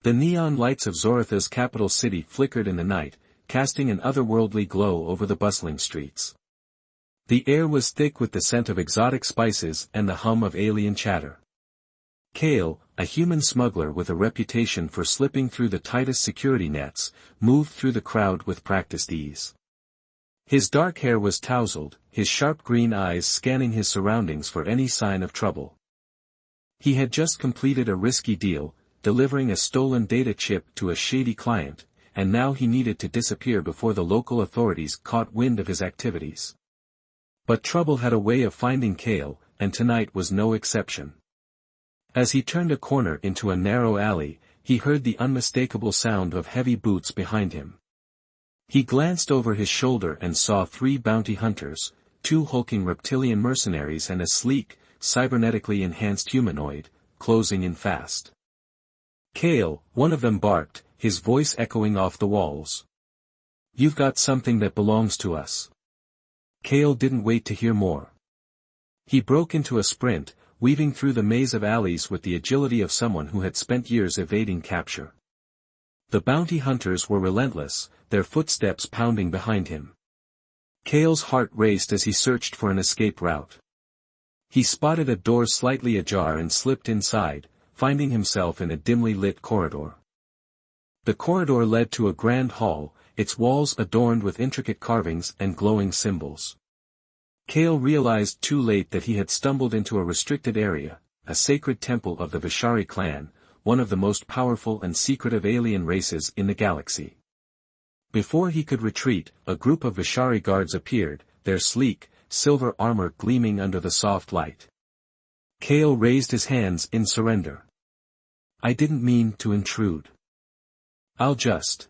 The neon lights of Zoratha's capital city flickered in the night, casting an otherworldly glow over the bustling streets. The air was thick with the scent of exotic spices and the hum of alien chatter. Kale, a human smuggler with a reputation for slipping through the tightest security nets, moved through the crowd with practiced ease. His dark hair was tousled, his sharp green eyes scanning his surroundings for any sign of trouble. He had just completed a risky deal, delivering a stolen data chip to a shady client, and now he needed to disappear before the local authorities caught wind of his activities. But trouble had a way of finding Kale, and tonight was no exception. As he turned a corner into a narrow alley, he heard the unmistakable sound of heavy boots behind him. He glanced over his shoulder and saw 3 bounty hunters, 2 hulking reptilian mercenaries and a sleek, cybernetically enhanced humanoid, closing in fast. "Kale," one of them barked, his voice echoing off the walls. "You've got something that belongs to us." Kale didn't wait to hear more. He broke into a sprint, weaving through the maze of alleys with the agility of someone who had spent years evading capture. The bounty hunters were relentless, their footsteps pounding behind him. Kale's heart raced as he searched for an escape route. He spotted a door slightly ajar and slipped inside, finding himself in a dimly lit corridor. The corridor led to a grand hall, its walls adorned with intricate carvings and glowing symbols. Kale realized too late that he had stumbled into a restricted area, a sacred temple of the Vishari clan, one of the most powerful and secretive alien races in the galaxy. Before he could retreat, a group of Vishari guards appeared, their sleek, silver armor gleaming under the soft light. Kale raised his hands in surrender. "I didn't mean to intrude. I'll just..."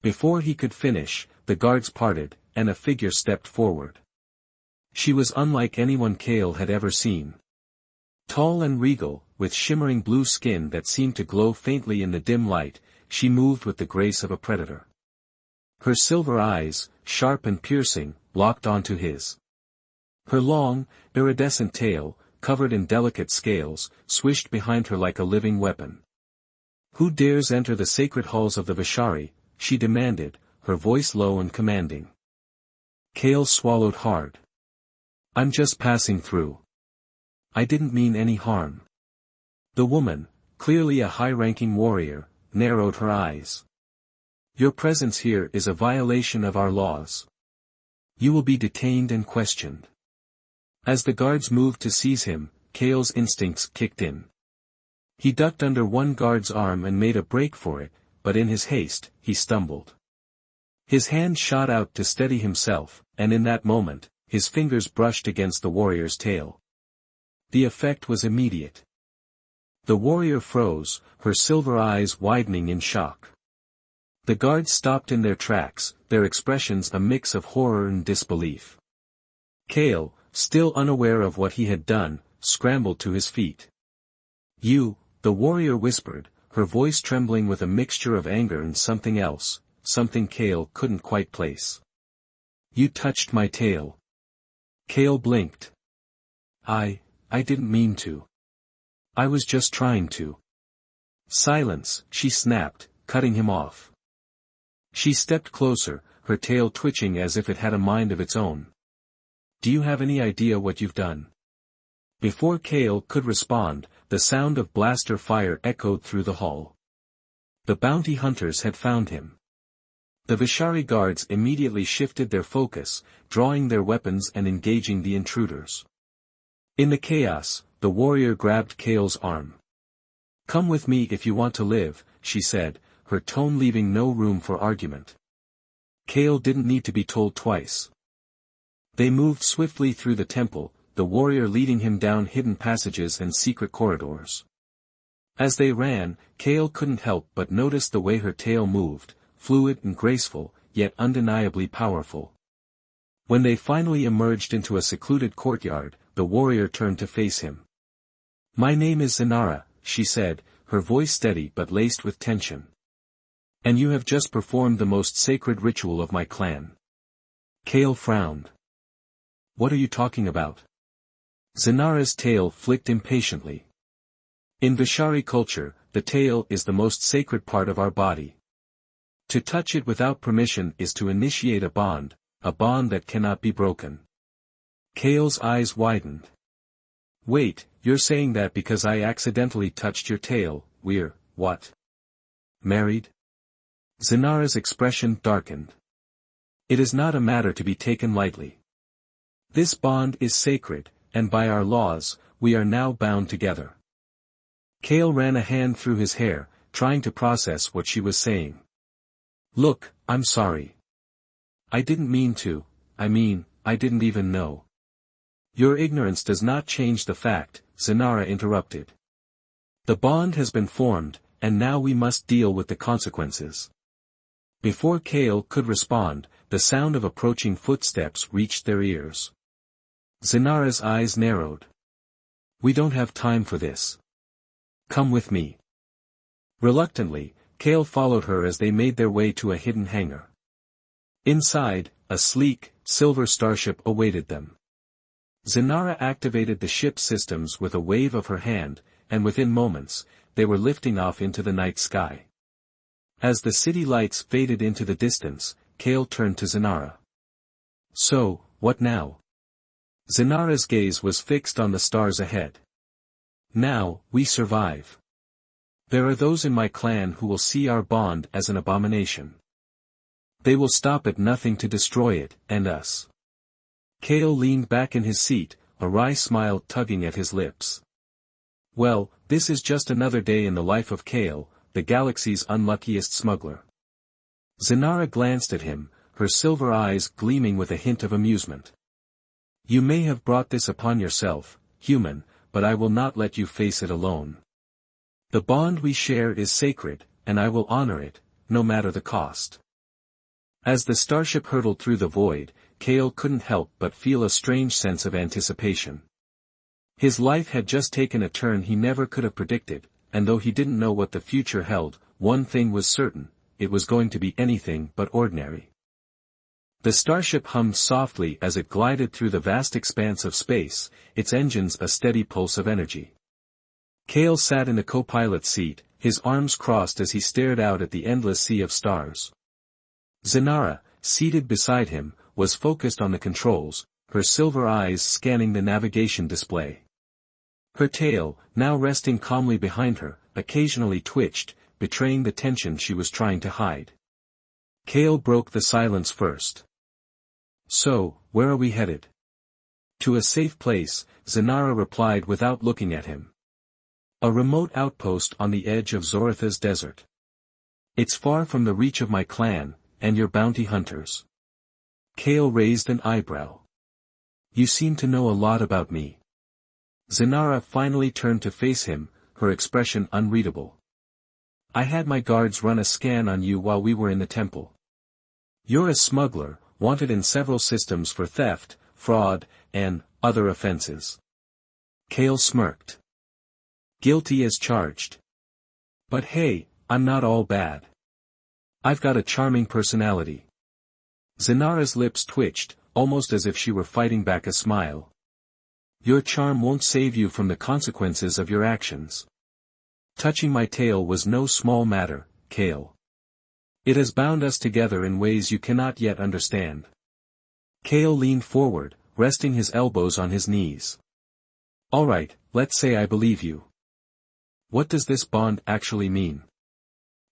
Before he could finish, the guards parted, and a figure stepped forward. She was unlike anyone Kale had ever seen. Tall and regal, with shimmering blue skin that seemed to glow faintly in the dim light, she moved with the grace of a predator. Her silver eyes, sharp and piercing, locked onto his. Her long, iridescent tail, covered in delicate scales, swished behind her like a living weapon. "Who dares enter the sacred halls of the Vishari?" she demanded, her voice low and commanding. Kale swallowed hard. "I'm just passing through. I didn't mean any harm." The woman, clearly a high-ranking warrior, narrowed her eyes. "Your presence here is a violation of our laws. You will be detained and questioned." As the guards moved to seize him, Kale's instincts kicked in. He ducked under one guard's arm and made a break for it, but in his haste, he stumbled. His hand shot out to steady himself, and in that moment, his fingers brushed against the warrior's tail. The effect was immediate. The warrior froze, her silver eyes widening in shock. The guards stopped in their tracks, their expressions a mix of horror and disbelief. Kale, still unaware of what he had done, scrambled to his feet. "You," the warrior whispered, her voice trembling with a mixture of anger and something else, something Kale couldn't quite place. "You touched my tail." Kale blinked. I didn't mean to. I was just trying to." "Silence," she snapped, cutting him off. She stepped closer, her tail twitching as if it had a mind of its own. "Do you have any idea what you've done?" Before Kale could respond, the sound of blaster fire echoed through the hall. The bounty hunters had found him. The Vishari guards immediately shifted their focus, drawing their weapons and engaging the intruders. In the chaos, the warrior grabbed Kale's arm. "Come with me if you want to live," she said, her tone leaving no room for argument. Kale didn't need to be told twice. They moved swiftly through the temple, the warrior leading him down hidden passages and secret corridors. As they ran, Kale couldn't help but notice the way her tail moved, fluid and graceful, yet undeniably powerful. When they finally emerged into a secluded courtyard, the warrior turned to face him. "My name is Zinara," she said, her voice steady but laced with tension. "And you have just performed the most sacred ritual of my clan." Kale frowned. "What are you talking about?" Zinara's tail flicked impatiently. In Vishari culture, the tail is the most sacred part of our body. To touch it without permission is to initiate a bond that cannot be broken. Kale's eyes widened. Wait, you're saying that because I accidentally touched your tail, we're, what? Married? Zenara's expression darkened. It is not a matter to be taken lightly. This bond is sacred, and by our laws, we are now bound together. Kale ran a hand through his hair, trying to process what she was saying. Look, I'm sorry. I didn't mean to, I didn't even know. Your ignorance does not change the fact, Zenara interrupted. The bond has been formed, and now we must deal with the consequences. Before Kale could respond, the sound of approaching footsteps reached their ears. Zenara's eyes narrowed. We don't have time for this. Come with me. Reluctantly, Kale followed her as they made their way to a hidden hangar. Inside, a sleek, silver starship awaited them. Zenara activated the ship's systems with a wave of her hand, and within moments, they were lifting off into the night sky. As the city lights faded into the distance, Kale turned to Zenara. So, what now? Zenara's gaze was fixed on the stars ahead. Now, we survive. There are those in my clan who will see our bond as an abomination. They will stop at nothing to destroy it, and us. Kale leaned back in his seat, a wry smile tugging at his lips. Well, this is just another day in the life of Kale, the galaxy's unluckiest smuggler. Zenara glanced at him, her silver eyes gleaming with a hint of amusement. You may have brought this upon yourself, human, but I will not let you face it alone. The bond we share is sacred, and I will honor it, no matter the cost. As the starship hurtled through the void, Kale couldn't help but feel a strange sense of anticipation. His life had just taken a turn he never could have predicted, and though he didn't know what the future held, one thing was certain, it was going to be anything but ordinary. The starship hummed softly as it glided through the vast expanse of space, its engines a steady pulse of energy. Kale sat in the co-pilot's seat, his arms crossed as he stared out at the endless sea of stars. Zenara, seated beside him, was focused on the controls, her silver eyes scanning the navigation display. Her tail, now resting calmly behind her, occasionally twitched, betraying the tension she was trying to hide. Kale broke the silence first. So, where are we headed? To a safe place, Zenara replied without looking at him. A remote outpost on the edge of Zoratha's desert. It's far from the reach of my clan, and your bounty hunters. Kale raised an eyebrow. You seem to know a lot about me. Zenara finally turned to face him, her expression unreadable. I had my guards run a scan on you while we were in the temple. You're a smuggler, wanted in several systems for theft, fraud, and other offenses. Kale smirked. Guilty as charged. But hey, I'm not all bad. I've got a charming personality. Zenara's lips twitched, almost as if she were fighting back a smile. Your charm won't save you from the consequences of your actions. Touching my tail was no small matter, Kale. It has bound us together in ways you cannot yet understand. Kale leaned forward, resting his elbows on his knees. All right, let's say I believe you. What does this bond actually mean?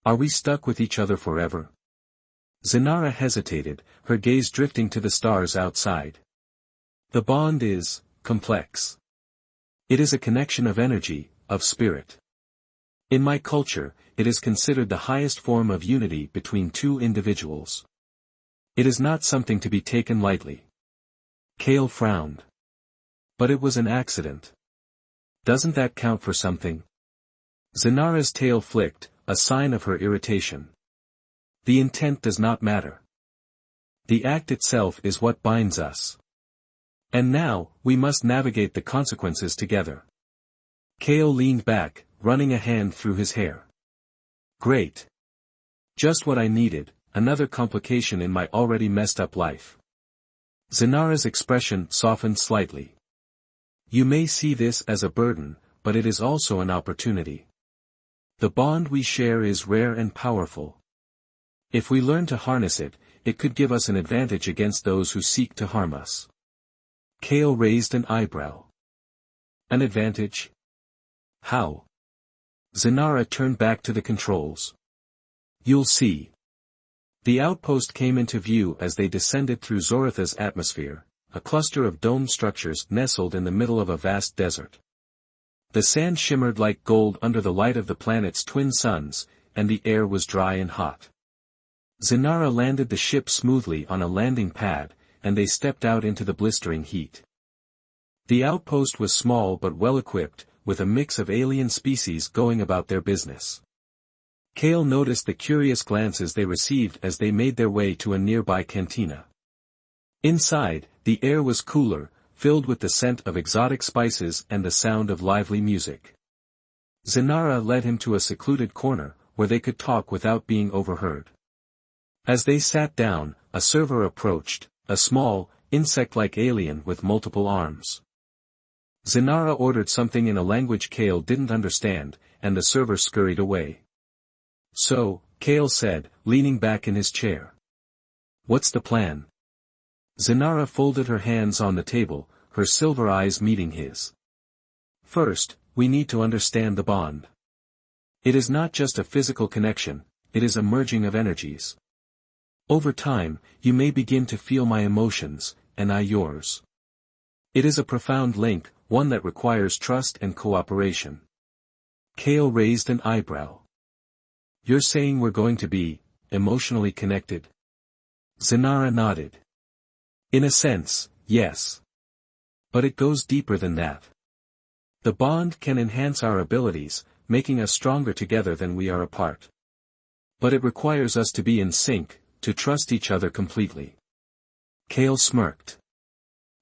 Are we stuck with each other forever? Zenara hesitated, her gaze drifting to the stars outside. The bond is complex. It is a connection of energy, of spirit. In my culture, it is considered the highest form of unity between two individuals. It is not something to be taken lightly. Kale frowned. But it was an accident. Doesn't that count for something? Zenara's tail flicked, a sign of her irritation. The intent does not matter. The act itself is what binds us. And now, we must navigate the consequences together. Kale leaned back, running a hand through his hair. Great. Just what I needed, another complication in my already messed up life. Zenara's expression softened slightly. You may see this as a burden, but it is also an opportunity. The bond we share is rare and powerful. If we learn to harness it, it could give us an advantage against those who seek to harm us. Kale raised an eyebrow. An advantage? How? Zenara turned back to the controls. You'll see. The outpost came into view as they descended through Zoratha's atmosphere, a cluster of domed structures nestled in the middle of a vast desert. The sand shimmered like gold under the light of the planet's twin suns, and the air was dry and hot. Zenara landed the ship smoothly on a landing pad, and they stepped out into the blistering heat. The outpost was small but well-equipped, with a mix of alien species going about their business. Kale noticed the curious glances they received as they made their way to a nearby cantina. Inside, the air was cooler, filled with the scent of exotic spices and the sound of lively music. Zenara led him to a secluded corner, where they could talk without being overheard. As they sat down, a server approached, a small, insect-like alien with multiple arms. Zenara ordered something in a language Kale didn't understand, and the server scurried away. So, Kale said, leaning back in his chair. What's the plan? Zenara folded her hands on the table, her silver eyes meeting his. First, we need to understand the bond. It is not just a physical connection, it is a merging of energies. Over time, you may begin to feel my emotions, and I yours. It is a profound link, one that requires trust and cooperation. Kale raised an eyebrow. You're saying we're going to be emotionally connected? Zenara nodded. In a sense, yes. But it goes deeper than that. The bond can enhance our abilities, making us stronger together than we are apart. But it requires us to be in sync, to trust each other completely. Kale smirked.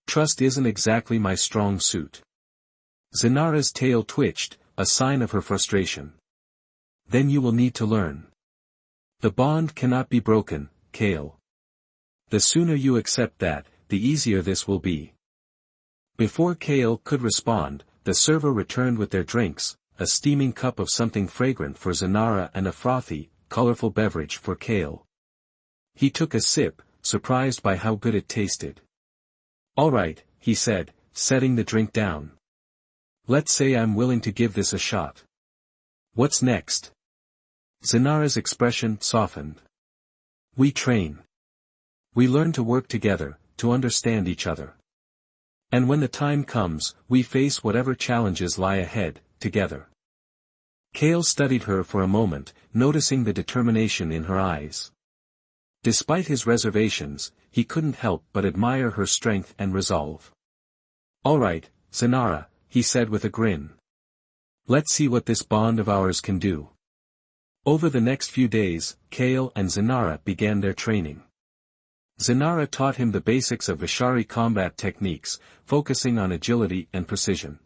Trust isn't exactly my strong suit. Zenara's tail twitched, a sign of her frustration. Then you will need to learn. The bond cannot be broken, Kale. The sooner you accept that, the easier this will be. Before Kale could respond, the server returned with their drinks, a steaming cup of something fragrant for Zenara and a frothy, colorful beverage for Kale. He took a sip, surprised by how good it tasted. All right, he said, setting the drink down. Let's say I'm willing to give this a shot. What's next? Zenara's expression softened. We train. We learn to work together, to understand each other. And when the time comes, we face whatever challenges lie ahead, together. Kale studied her for a moment, noticing the determination in her eyes. Despite his reservations, he couldn't help but admire her strength and resolve. All right, Zenara, he said with a grin. Let's see what this bond of ours can do. Over the next few days, Kale and Zenara began their training. Zenara taught him the basics of Vishari combat techniques, focusing on agility and precision.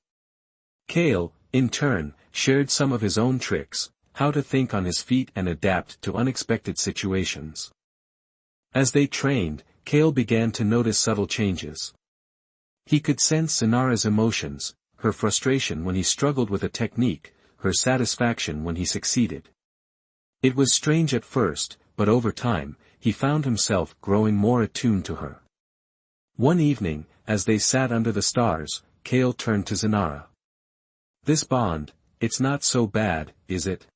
Kale, in turn, shared some of his own tricks, how to think on his feet and adapt to unexpected situations. As they trained, Kale began to notice subtle changes. He could sense Zenara's emotions, her frustration when he struggled with a technique, her satisfaction when he succeeded. It was strange at first, but over time, he found himself growing more attuned to her. One evening, as they sat under the stars, Kale turned to Zenara. This bond, it's not so bad, is it?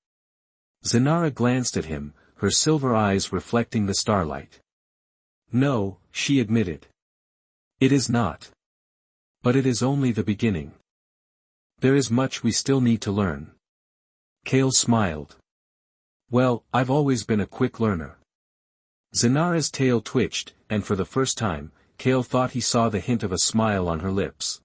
Zenara glanced at him, her silver eyes reflecting the starlight. No, she admitted. It is not. But it is only the beginning. There is much we still need to learn. Kale smiled. Well, I've always been a quick learner. Zenara's tail twitched, and for the first time, Kale thought he saw the hint of a smile on her lips.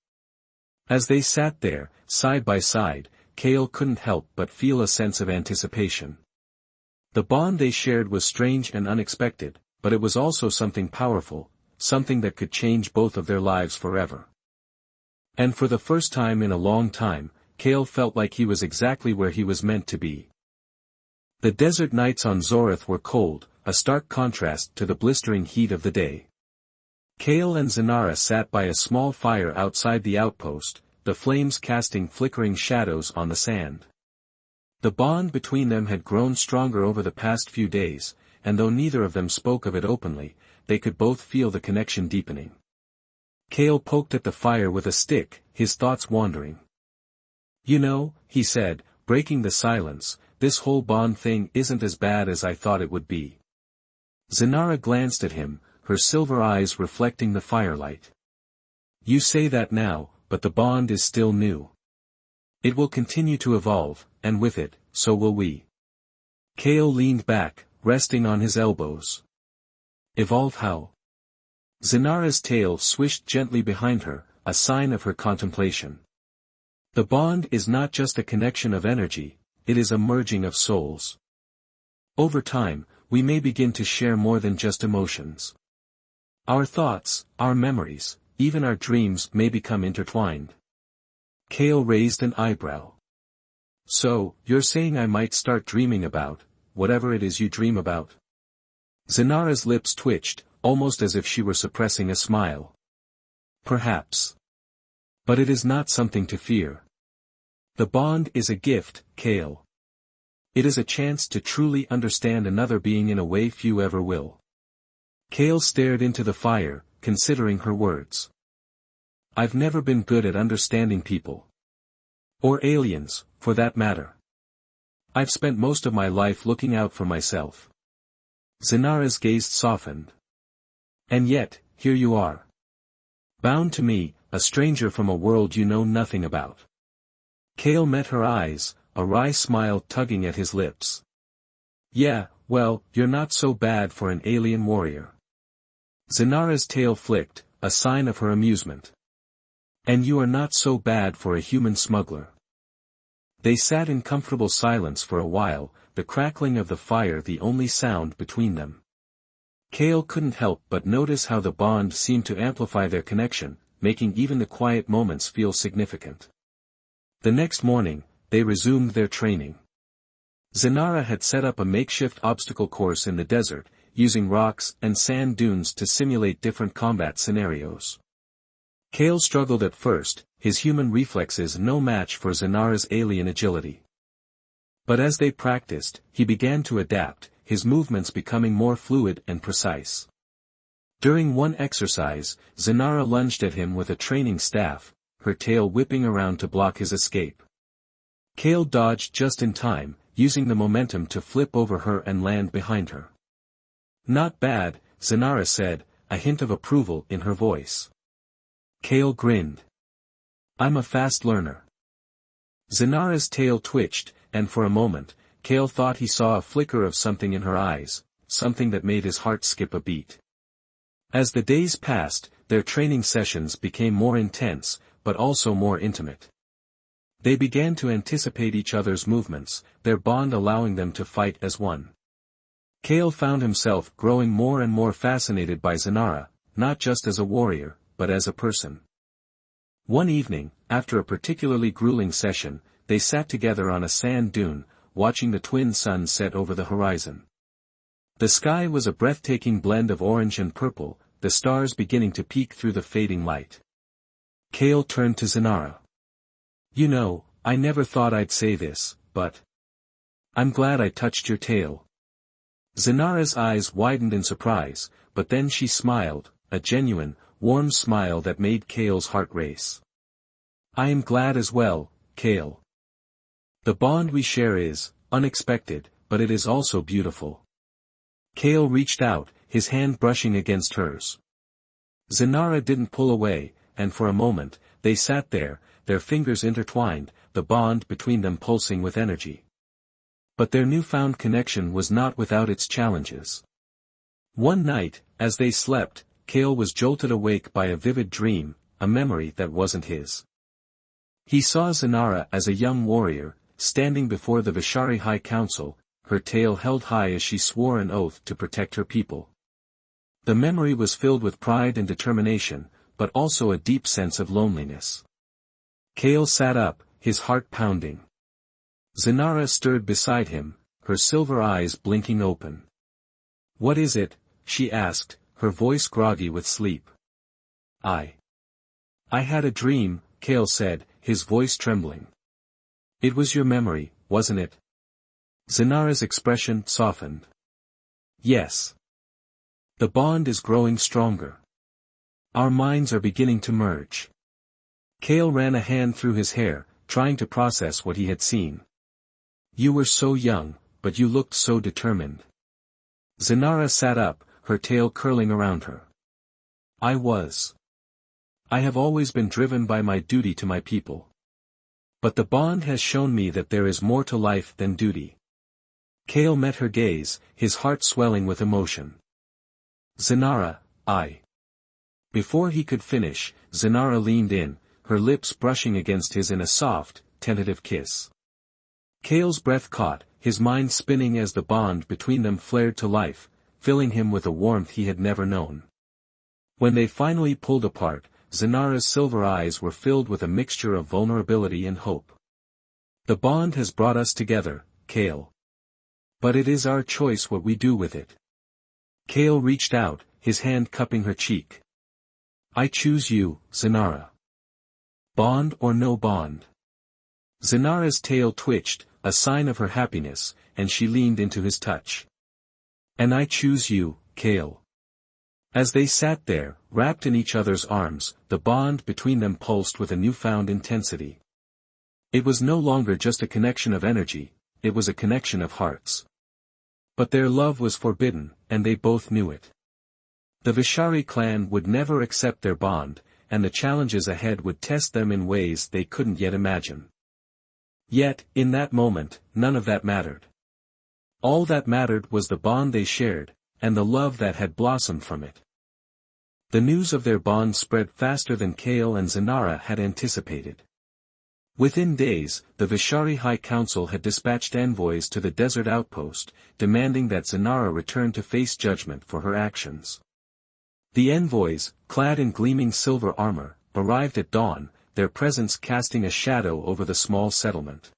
As they sat there, side by side, Kale couldn't help but feel a sense of anticipation. The bond they shared was strange and unexpected, but it was also something powerful, something that could change both of their lives forever. And for the first time in a long time, Kale felt like he was exactly where he was meant to be. The desert nights on Zorath were cold, a stark contrast to the blistering heat of the day. Kale and Zenara sat by a small fire outside the outpost, the flames casting flickering shadows on the sand. The bond between them had grown stronger over the past few days, and though neither of them spoke of it openly, they could both feel the connection deepening. Cale poked at the fire with a stick, his thoughts wandering. "You know," he said, breaking the silence, "this whole bond thing isn't as bad as I thought it would be." Zenara glanced at him, her silver eyes reflecting the firelight. "You say that now, but the bond is still new. It will continue to evolve, and with it, so will we." Cale leaned back, resting on his elbows. "Evolve how?" Zenara's tail swished gently behind her, a sign of her contemplation. "The bond is not just a connection of energy, it is a merging of souls. Over time, we may begin to share more than just emotions. Our thoughts, our memories, even our dreams may become intertwined." Cale raised an eyebrow. "So, you're saying I might start dreaming about, whatever it is you dream about?" Zenara's lips twitched, almost as if she were suppressing a smile. "Perhaps. But it is not something to fear. The bond is a gift, Cale. It is a chance to truly understand another being in a way few ever will." Cale stared into the fire, considering her words. "I've never been good at understanding people. Or aliens, for that matter. I've spent most of my life looking out for myself." Zenara's gaze softened. "And yet, here you are. Bound to me, a stranger from a world you know nothing about." Cale met her eyes, a wry smile tugging at his lips. "Yeah, well, you're not so bad for an alien warrior." Zenara's tail flicked, a sign of her amusement. "And you are not so bad for a human smuggler." They sat in comfortable silence for a while, the crackling of the fire the only sound between them. Cale couldn't help but notice how the bond seemed to amplify their connection, making even the quiet moments feel significant. The next morning, they resumed their training. Zenara had set up a makeshift obstacle course in the desert, using rocks and sand dunes to simulate different combat scenarios. Cale struggled at first, his human reflexes no match for Zenara's alien agility. But as they practiced, he began to adapt, his movements becoming more fluid and precise. During one exercise, Zenara lunged at him with a training staff, her tail whipping around to block his escape. Cale dodged just in time, using the momentum to flip over her and land behind her. "Not bad," Zenara said, a hint of approval in her voice. Cale grinned. "I'm a fast learner." Zenara's tail twitched, and for a moment, Cale thought he saw a flicker of something in her eyes, something that made his heart skip a beat. As the days passed, their training sessions became more intense, but also more intimate. They began to anticipate each other's movements, their bond allowing them to fight as one. Cale found himself growing more and more fascinated by Zenara, not just as a warrior, but as a person. One evening, after a particularly grueling session, they sat together on a sand dune, watching the twin suns set over the horizon. The sky was a breathtaking blend of orange and purple, the stars beginning to peek through the fading light. Cale turned to Zenara. "You know, I never thought I'd say this, but I'm glad I touched your tail." Zenara's eyes widened in surprise, but then she smiled, a genuine, warm smile that made Cale's heart race. "I am glad as well, Cale. The bond we share is unexpected, but it is also beautiful." Cale reached out, his hand brushing against hers. Zenara didn't pull away, and for a moment, they sat there, their fingers intertwined, the bond between them pulsing with energy. But their newfound connection was not without its challenges. One night, as they slept, Cale was jolted awake by a vivid dream, a memory that wasn't his. He saw Zenara as a young warrior, standing before the Vishari High Council, her tail held high as she swore an oath to protect her people. The memory was filled with pride and determination, but also a deep sense of loneliness. Cale sat up, his heart pounding. Zenara stirred beside him, her silver eyes blinking open. "What is it?" she asked, her voice groggy with sleep. I had a dream," Cale said, his voice trembling. "It was your memory, wasn't it?" Zenara's expression softened. Yes. The bond is growing stronger. Our minds are beginning to merge. Kale ran a hand through his hair, trying to process what he had seen. You were so young, but you looked so determined. Zenara sat up, her tail curling around her. I was. I have always been driven by my duty to my people. But the bond has shown me that there is more to life than duty. Kale met her gaze, his heart swelling with emotion. Zenara, I. Before he could finish, Zenara leaned in, her lips brushing against his in a soft, tentative kiss. Kale's breath caught, his mind spinning as the bond between them flared to life, filling him with a warmth he had never known. When they finally pulled apart, Zenara's silver eyes were filled with a mixture of vulnerability and hope. The bond has brought us together, Kale. But it is our choice what we do with it. Kale reached out, his hand cupping her cheek. I choose you, Zenara. Bond or no bond. Zenara's tail twitched, a sign of her happiness, and she leaned into his touch. And I choose you, Kale. As they sat there, wrapped in each other's arms, the bond between them pulsed with a newfound intensity. It was no longer just a connection of energy, it was a connection of hearts. But their love was forbidden, and they both knew it. The Vishari clan would never accept their bond, and the challenges ahead would test them in ways they couldn't yet imagine. Yet, in that moment, none of that mattered. All that mattered was the bond they shared, and the love that had blossomed from it. The news of their bond spread faster than Kale and Zenara had anticipated. Within days, the Vishari High Council had dispatched envoys to the desert outpost, demanding that Zenara return to face judgment for her actions. The envoys, clad in gleaming silver armor, arrived at dawn, their presence casting a shadow over the small settlement.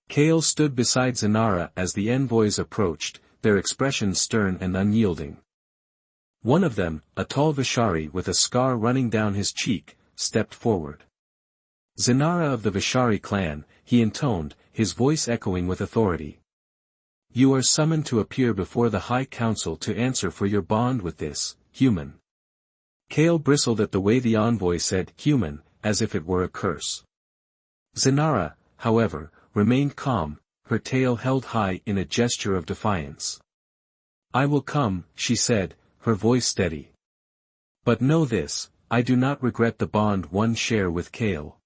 Kale stood beside Zenara as the envoys approached, their expressions stern and unyielding. One of them, a tall Vishari with a scar running down his cheek, stepped forward. Zenara of the Vishari clan, he intoned, his voice echoing with authority. You are summoned to appear before the High Council to answer for your bond with this, human. Kale bristled at the way the envoy said human, as if it were a curse. Zenara, however, remained calm, her tail held high in a gesture of defiance. I will come, she said, her voice steady. But know this, I do not regret the bond one share with Kale.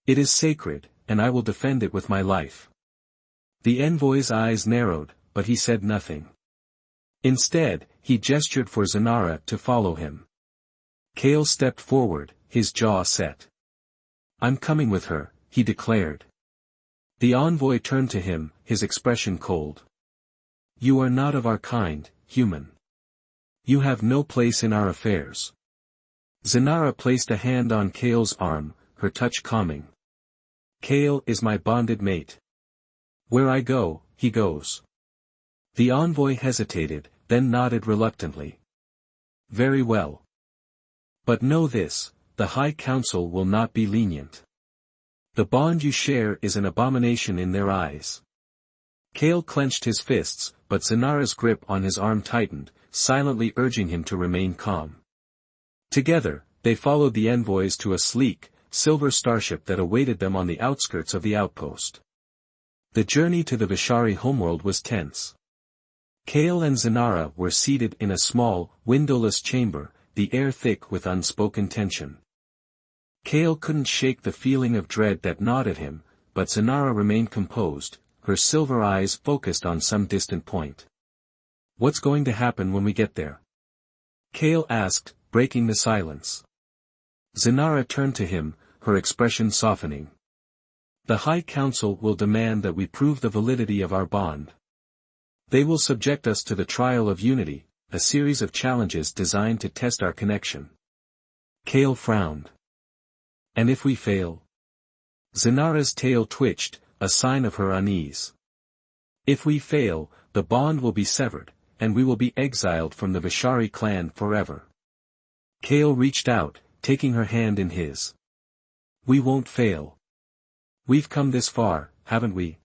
It is sacred, and I will defend it with my life. The envoy's eyes narrowed, but he said nothing. Instead, he gestured for Zenara to follow him. Kale stepped forward, his jaw set. I'm coming with her, he declared. The envoy turned to him, his expression cold. You are not of our kind, human. You have no place in our affairs. Zenara placed a hand on Kale's arm, her touch calming. Kale is my bonded mate. Where I go, he goes. The envoy hesitated, then nodded reluctantly. Very well. But know this, the High Council will not be lenient. The bond you share is an abomination in their eyes. Kale clenched his fists, but Zenara's grip on his arm tightened, silently urging him to remain calm. Together, they followed the envoys to a sleek, silver starship that awaited them on the outskirts of the outpost. The journey to the Vishari homeworld was tense. Kale and Zenara were seated in a small, windowless chamber, the air thick with unspoken tension. Kale couldn't shake the feeling of dread that gnawed at him, but Zenara remained composed, her silver eyes focused on some distant point. What's going to happen when we get there? Kale asked, breaking the silence. Zenara turned to him, her expression softening. The High Council will demand that we prove the validity of our bond. They will subject us to the trial of unity, a series of challenges designed to test our connection. Kale frowned. And if we fail? Zenara's tail twitched, a sign of her unease. If we fail, the bond will be severed, and we will be exiled from the Vishari clan forever. Kale reached out, taking her hand in his. We won't fail. We've come this far, haven't we?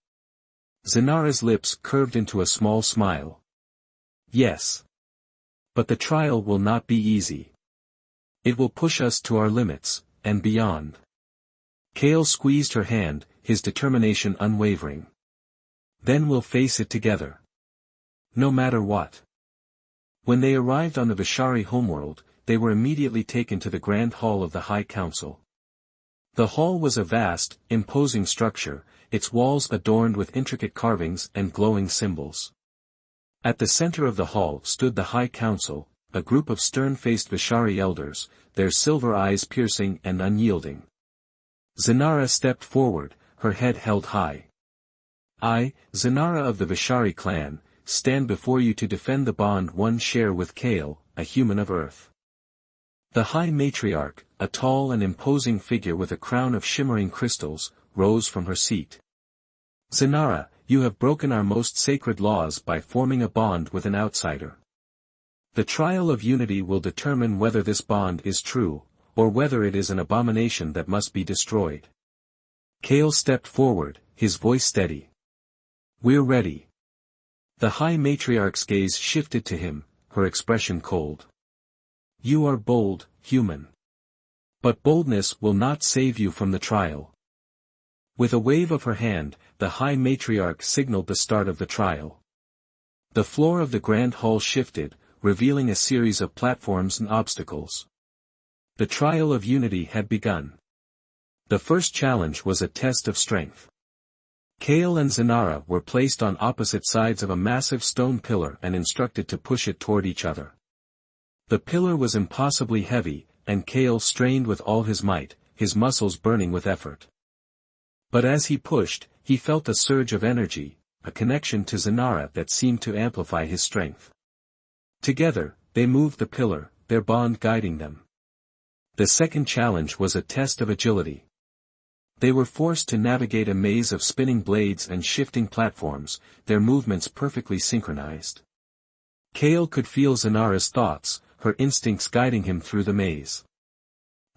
Zanara's lips curved into a small smile. Yes. But the trial will not be easy. It will push us to our limits, and beyond. Kale squeezed her hand, his determination unwavering. Then we'll face it together. No matter what. When they arrived on the Vishari homeworld, they were immediately taken to the Grand Hall of the High Council. The hall was a vast, imposing structure, its walls adorned with intricate carvings and glowing symbols. At the center of the hall stood the High Council, a group of stern-faced Vishari elders, their silver eyes piercing and unyielding. Zanara stepped forward, her head held high. I, Zanara of the Vishari clan, stand before you to defend the bond one share with Kale, a human of Earth. The High Matriarch, a tall and imposing figure with a crown of shimmering crystals, rose from her seat. Zanara, you have broken our most sacred laws by forming a bond with an outsider. The trial of unity will determine whether this bond is true, or whether it is an abomination that must be destroyed. Kale stepped forward, his voice steady. We're ready. The High Matriarch's gaze shifted to him, her expression cold. You are bold, human. But boldness will not save you from the trial. With a wave of her hand, the High Matriarch signaled the start of the trial. The floor of the Grand Hall shifted, revealing a series of platforms and obstacles. The trial of unity had begun. The first challenge was a test of strength. Kale and Zanara were placed on opposite sides of a massive stone pillar and instructed to push it toward each other. The pillar was impossibly heavy, and Kale strained with all his might, his muscles burning with effort. But as he pushed, he felt a surge of energy, a connection to Zanara that seemed to amplify his strength. Together, they moved the pillar, their bond guiding them. The second challenge was a test of agility. They were forced to navigate a maze of spinning blades and shifting platforms, their movements perfectly synchronized. Kale could feel Zanara's thoughts, her instincts guiding him through the maze.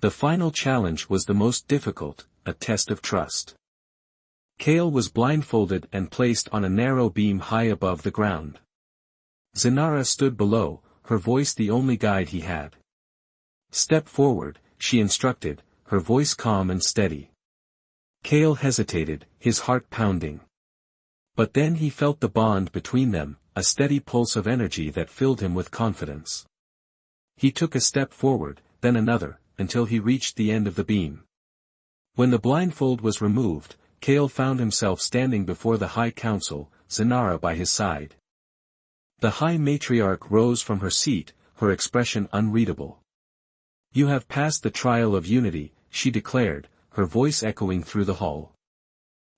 The final challenge was the most difficult, a test of trust. Kale was blindfolded and placed on a narrow beam high above the ground. Zanara stood below, her voice the only guide he had. Step forward, she instructed, her voice calm and steady. Kale hesitated, his heart pounding. But then he felt the bond between them, a steady pulse of energy that filled him with confidence. He took a step forward, then another, until he reached the end of the beam. When the blindfold was removed, Kale found himself standing before the High Council, Zanara by his side. The High Matriarch rose from her seat, her expression unreadable. You have passed the trial of unity, she declared, her voice echoing through the hall.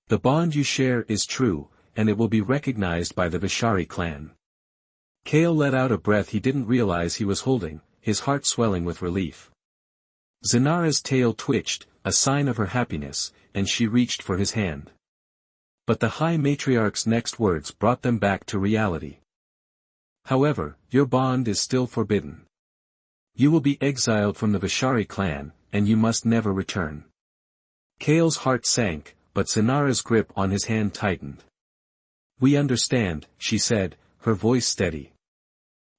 The bond you share is true, and it will be recognized by the Vishari clan. Kale let out a breath he didn't realize he was holding, his heart swelling with relief. Zanara's tail twitched, a sign of her happiness, and she reached for his hand. But the High Matriarch's next words brought them back to reality. However, your bond is still forbidden. You will be exiled from the Vishari clan, and you must never return. Kale's heart sank, but Zanara's grip on his hand tightened. We understand, she said, her voice steady.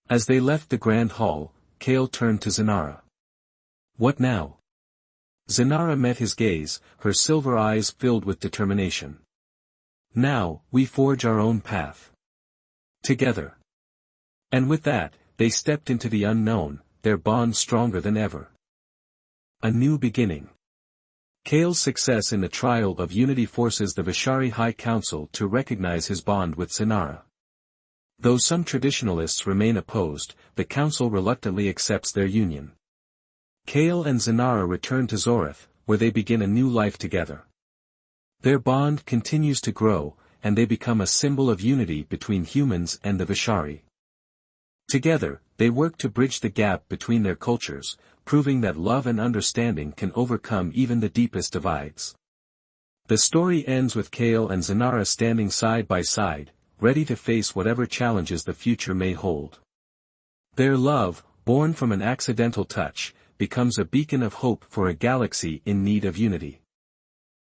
As they left the Grand Hall, Kale turned to Zanara. What now? Zanara met his gaze, her silver eyes filled with determination. Now, we forge our own path. Together. And with that, they stepped into the unknown, their bond stronger than ever. A new beginning. Kale's success in the trial of unity forces the Vishari High Council to recognize his bond with Zanara. Though some traditionalists remain opposed, the council reluctantly accepts their union. Kale and Zanara return to Zoreth, where they begin a new life together. Their bond continues to grow, and they become a symbol of unity between humans and the Vishari. Together, they work to bridge the gap between their cultures, proving that love and understanding can overcome even the deepest divides. The story ends with Kale and Zanara standing side by side, ready to face whatever challenges the future may hold. Their love, born from an accidental touch, becomes a beacon of hope for a galaxy in need of unity.